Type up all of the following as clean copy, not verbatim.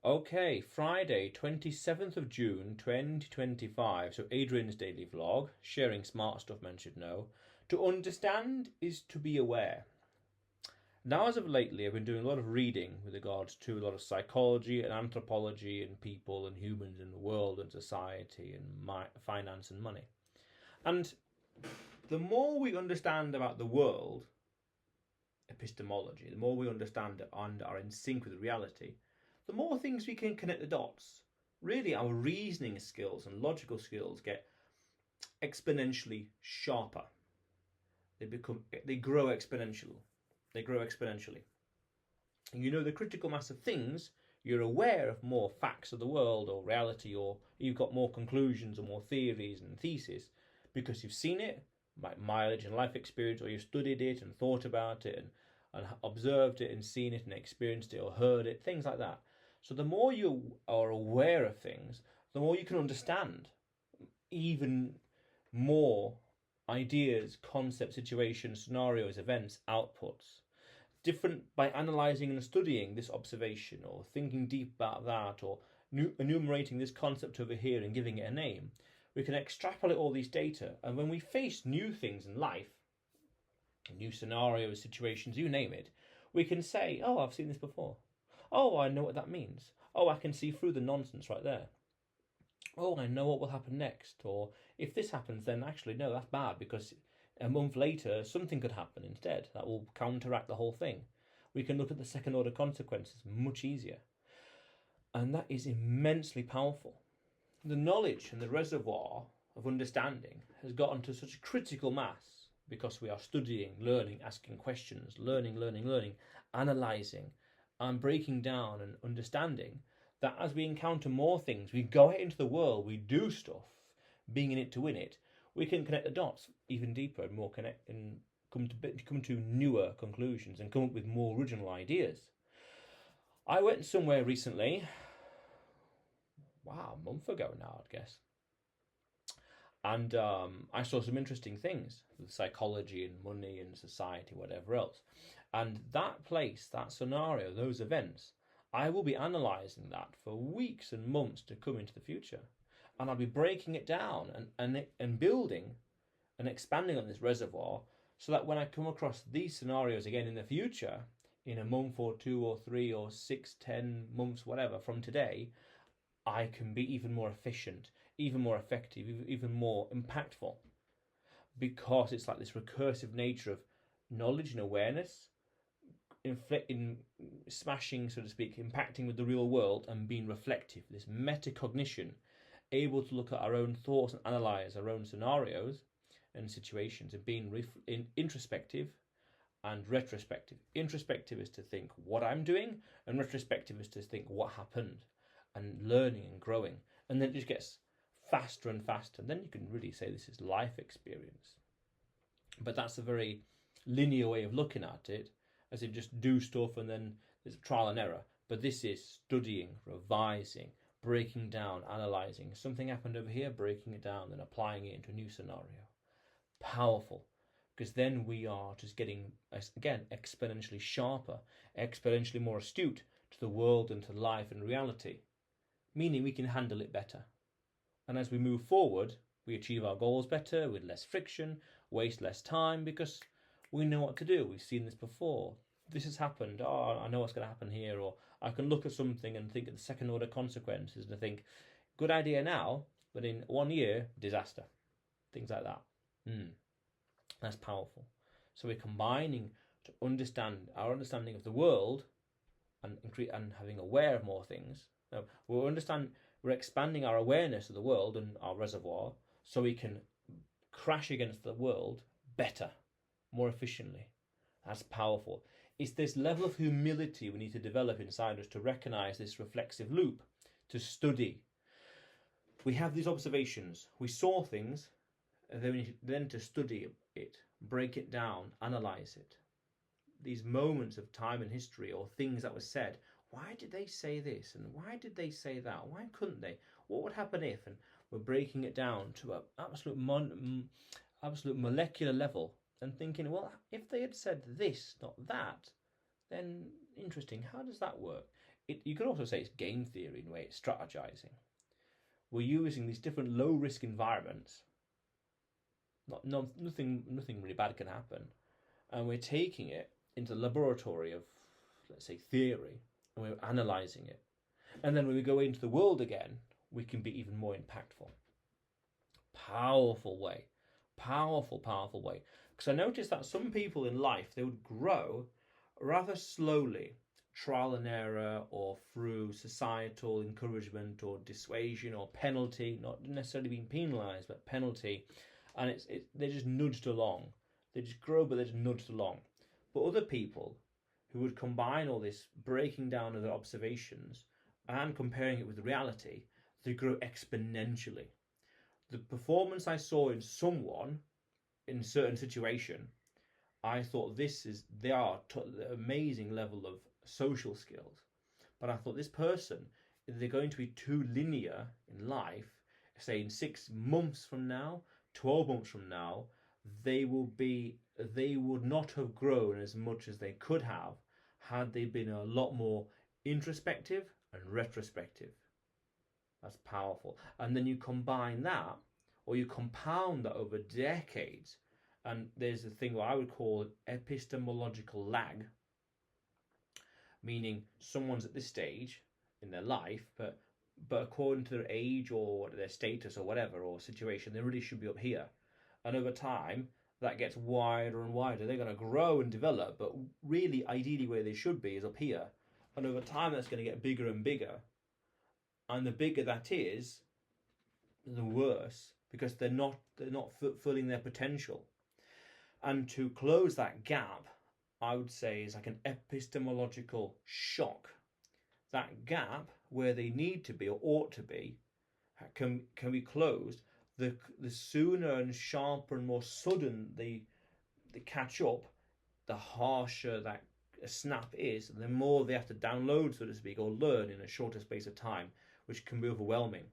Okay, Friday, 27th of June 2025. So, Adrian's daily vlog, sharing smart stuff men should know. To understand is to be aware. Now, as of lately, I've been doing a lot of reading with regards to a lot of psychology and anthropology and people and humans in the world and society and finance and money. And the more we understand about the world, epistemology, the more we understand it and are in sync with reality, the more things we can connect the dots. Really, our reasoning skills and logical skills get exponentially sharper. They grow exponentially. And you know the critical mass of things, you're aware of more facts of the world or reality, or you've got more conclusions or more theories and theses because you've seen it, like mileage and life experience, or you've studied it and thought about it and observed it and seen it and experienced it or heard it, things like that. So the more you are aware of things, the more you can understand even more ideas, concepts, situations, scenarios, events, outputs. Different by analysing and studying this observation or thinking deep about that or enumerating this concept over here and giving it a name, we can extrapolate all these data. And when we face new things in life, new scenarios, situations, you name it, we can say, oh, I've seen this before. Oh, I know what that means. Oh, I can see through the nonsense right there. Oh, I know what will happen next. Or if this happens, then actually, no, that's bad because a month later, something could happen instead that will counteract the whole thing. We can look at the second order consequences much easier. And that is immensely powerful. The knowledge and the reservoir of understanding has gotten to such a critical mass because we are studying, learning, asking questions, learning, analysing, and breaking down and understanding that as we encounter more things, we go out into the world, we do stuff, being in it to win it, we can connect the dots even deeper and more connect and come to newer conclusions and come up with more original ideas. I went somewhere recently, a month ago now, I'd guess. And I saw some interesting things with psychology and money and society, whatever else. And that place, that scenario, those events, I will be analysing that for weeks and months to come into the future. And I'll be breaking it down and building and expanding on this reservoir so that when I come across these scenarios again in the future, in a month or 2 or 3 or 6, 10 months, whatever, from today, I can be even more efficient, even more effective, even more impactful. Because it's like this recursive nature of knowledge and awareness, in smashing, so to speak, impacting with the real world and being reflective, this metacognition, able to look at our own thoughts and analyse our own scenarios and situations and being introspective and retrospective. Introspective is to think what I'm doing, and retrospective is to think what happened, and learning and growing. And then it just gets faster and faster. And then you can really say this is life experience. But that's a very linear way of looking at it, as in just do stuff and then there's trial and error. But this is studying, revising, breaking down, analysing. Something happened over here, breaking it down, then applying it into a new scenario. Powerful. Because then we are just getting, again, exponentially sharper, exponentially more astute to the world and to life and reality, meaning we can handle it better. And as we move forward, we achieve our goals better with less friction, waste less time because we know what to do. We've seen this before. This has happened. Oh, I know what's going to happen here. Or I can look at something and think of the second order consequences and think, good idea now, but in 1 year, disaster. Things like that. That's powerful. So we're combining to understand our understanding of the world and having aware of more things. No, we're expanding our awareness of the world and our reservoir so we can crash against the world better, more efficiently. That's powerful. It's this level of humility we need to develop inside us to recognize this reflexive loop, to study. We have these observations. We saw things, and then we need then to study it, break it down, analyze it. These moments of time and history or things that were said. Why did they say this? And why did they say that? Why couldn't they? What would happen if? And we're breaking it down to an absolute molecular level and thinking, well, if they had said this, not that, then interesting. How does that work? You could also say it's game theory in a way. It's strategizing. We're using these different low risk environments. Nothing really bad can happen, and we're taking it into the laboratory of, let's say, theory, and we're analysing it. And then when we go into the world again, we can be even more impactful. Powerful way. Powerful way. Because I noticed that some people in life, they would grow rather slowly, trial and error, or through societal encouragement or dissuasion or penalty, not necessarily being penalised, but penalty. And they're just nudged along. They just grow, but they're just nudged along. But other people who would combine all this breaking down of their observations and comparing it with reality, they grow exponentially. The performance I saw in someone in a certain situation, I thought they are the amazing level of social skills. But I thought this person, if they're going to be too linear in life, say in 6 months from now, 12 months from now, they would not have grown as much as they could have had they been a lot more introspective and retrospective. That's powerful. And then you combine that, or you compound that over decades, and there's a thing what I would call epistemological lag, meaning someone's at this stage in their life, but according to their age or their status or whatever, or situation, they really should be up here. And over time, that gets wider and wider. They're going to grow and develop, but really, ideally, where they should be is up here. And over time, that's going to get bigger and bigger. And the bigger that is, the worse, because they're not fulfilling their potential. And to close that gap, I would say, is like an epistemological shock. That gap where they need to be or ought to be can be closed. The sooner and sharper and more sudden they catch up, the harsher that a snap is, the more they have to download, so to speak, or learn in a shorter space of time, which can be overwhelming.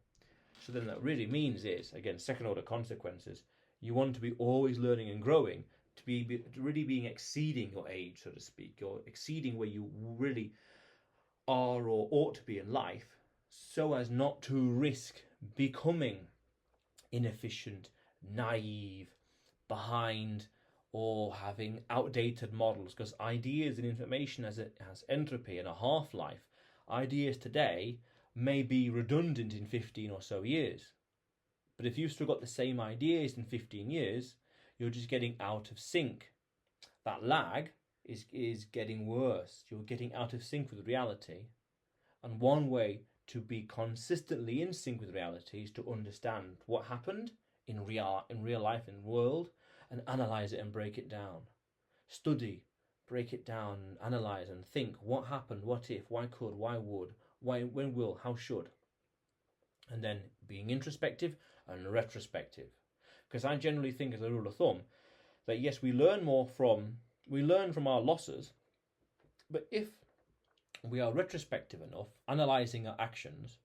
So then that really means is, again, second order consequences. You want to be always learning and growing, to really being exceeding your age, so to speak, or exceeding where you really are or ought to be in life, so as not to risk becoming inefficient, naive, behind, or having outdated models. Because ideas and information has entropy and a half-life. Ideas today may be redundant in 15 or so years. But if you've still got the same ideas in 15 years, you're just getting out of sync. That lag is getting worse. You're getting out of sync with reality. And one way to be consistently in sync with reality is to understand what happened in real life, in the world, and analyse it and break it down. Study, break it down, analyse and think what happened, what if, why could, why would, why, when will, how should. And then being introspective and retrospective. Because I generally think, as a rule of thumb, that yes, we learn from our losses, but if we are retrospective enough, analysing our actions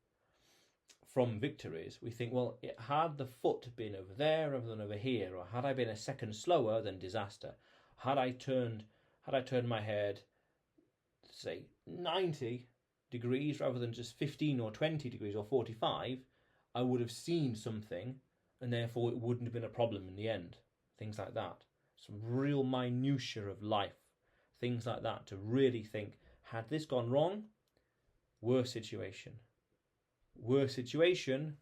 from victories, we think, well, had the foot been over there rather than over here, or had I been a second slower, then disaster. Had I turned my head, say, 90 degrees rather than just 15 or 20 degrees or 45, I would have seen something, and therefore it wouldn't have been a problem in the end. Things like that. Some real minutiae of life. Things like that, to really think, had this gone wrong, worse situation. Worse situation,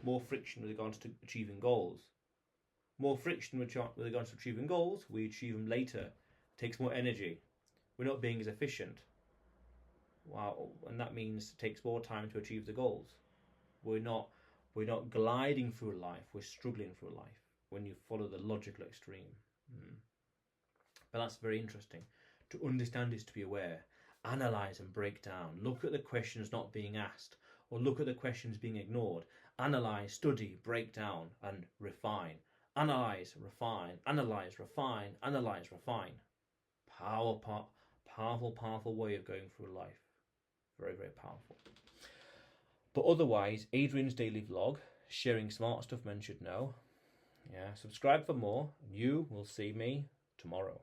more friction with regards to achieving goals. More friction with regards to achieving goals, we achieve them later. Takes more energy. We're not being as efficient. Wow, and that means it takes more time to achieve the goals. We're not gliding through life, we're struggling through life when you follow the logical extreme. But that's very interesting. To understand is to be aware. Analyse and break down. Look at the questions not being asked, or look at the questions being ignored. Analyse, study, break down, and refine. Analyse, refine, analyse, refine, analyse, refine. Powerful way of going through life. Very, very powerful. But otherwise, Adrian's daily vlog, sharing smart stuff men should know. Yeah, subscribe for more, and you will see me tomorrow.